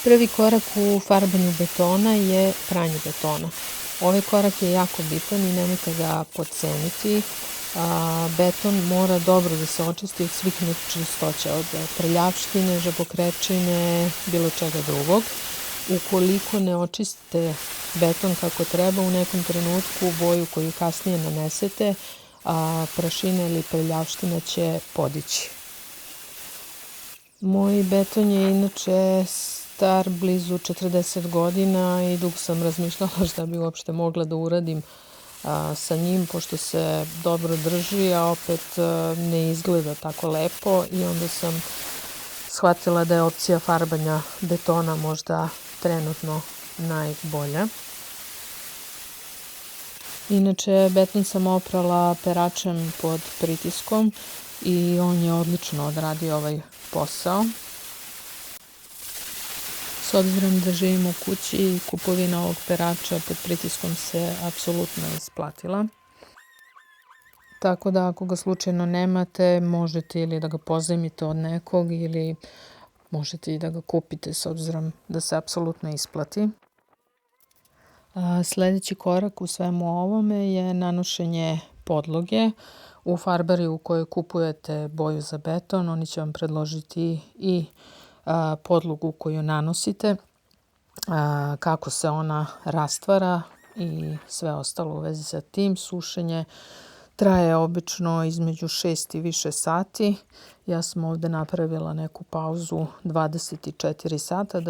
Prvi korak u farbanju betona je pranje betona. Ovaj korak je jako bitan i nemojte ga podceniti. Beton mora dobro da se očisti od svih nečistoća, od prljavštine, žabokrečine, bilo čega drugog. Ukoliko ne očistite beton kako treba, u nekom trenutku boju koju kasnije nanesete, prašina ili prljavština će podići. Moj beton je inače star blizu 40 godina i dugo sam razmišljala šta bi uopšte mogla da uradim sa njim, pošto se dobro drži, a opet ne izgleda tako lepo, i onda sam shvatila da je opcija farbanja betona možda trenutno najbolja. Inače, beton sam oprala peračem pod pritiskom i on je odlično odradio ovaj posao. S obzirom da živim u kući, kupovina ovog perača pod pritiskom se apsolutno isplatila. Tako da ako ga slučajno nemate, možete ili da ga pozajmite od nekog ili možete i da ga kupite, s obzirom da se apsolutno isplati. Sljedeći korak u svemu ovome je nanošenje podloge. U farbari u kojoj kupujete boju za beton, oni će vam predložiti i podlogu koju nanosite, kako se ona rastvara i sve ostalo u vezi sa tim. Sušenje traje obično između 6 i više sati. Ja sam ovdje napravila neku pauzu 24 sata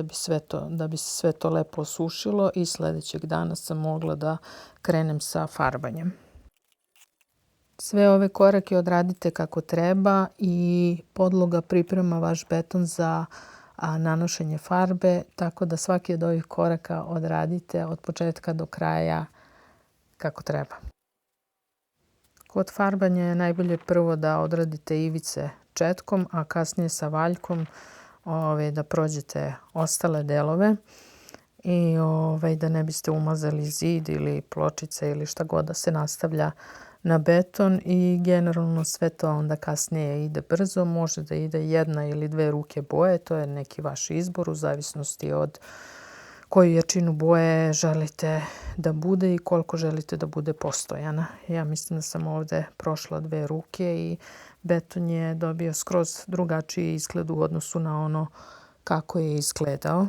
da bi se sve to lepo osušilo i sljedećeg dana sam mogla da krenem sa farbanjem. Sve ove korake odradite kako treba i podloga priprema vaš beton za nanošenje farbe, tako da svaki od ovih koraka odradite od početka do kraja kako treba. Kod farbanja je najbolje prvo da odradite ivice četkom, a kasnije sa valjkom da prođete ostale delove i da ne biste umazali zid ili pločice ili šta god da se nastavlja na beton, i generalno sve to onda kasnije ide brzo. Može da ide jedna ili dve ruke boje, to je neki vaš izbor u zavisnosti od koju jačinu boje želite da bude i koliko želite da bude postojana. Ja mislim da sam ovdje prošla 2 ruke i beton je dobio skroz drugačiji izgled u odnosu na ono kako je izgledao.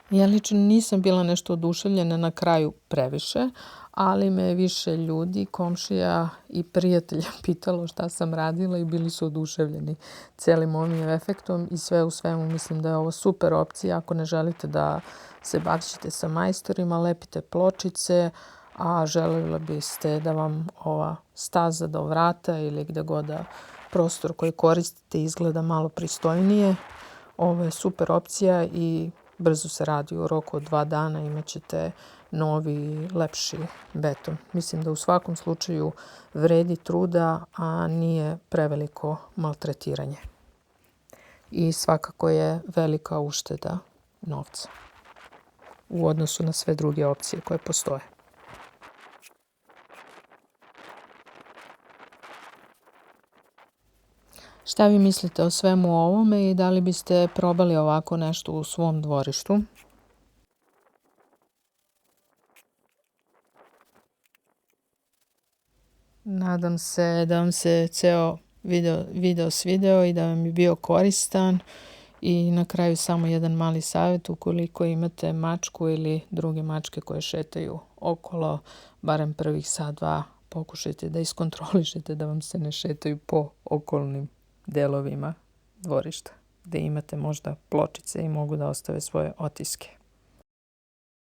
Ja lično nisam bila nešto oduševljena na kraju previše, ali me više ljudi, komšija i prijatelja pitalo šta sam radila i bili su oduševljeni cijelim ovim efektom, i sve u svemu mislim da je ovo super opcija ako ne želite da se bakćete sa majstorima, lepite pločice, a željeli biste da vam ova staza do vrata ili gdje god da prostor koji koristite izgleda malo pristojnije. Ovo je super opcija i brzo se radi, u roku od 2 dana imat ćete novi, lepši beton. Mislim da u svakom slučaju vredi truda, a nije preveliko maltretiranje. I svakako je velika ušteda novca u odnosu na sve druge opcije koje postoje. Šta vi mislite o svemu ovome i da li biste probali ovako nešto u svom dvorištu? Nadam se da vam se ceo video svideo i da vam je bio koristan. I na kraju samo jedan mali savjet: ukoliko imate mačku ili druge mačke koje šetaju okolo, barem prvih sat, dva, pokušajte da iskontrolišete da vam se ne šetaju po okolnim delovima dvorišta, gdje imate možda pločice i mogu da ostave svoje otiske.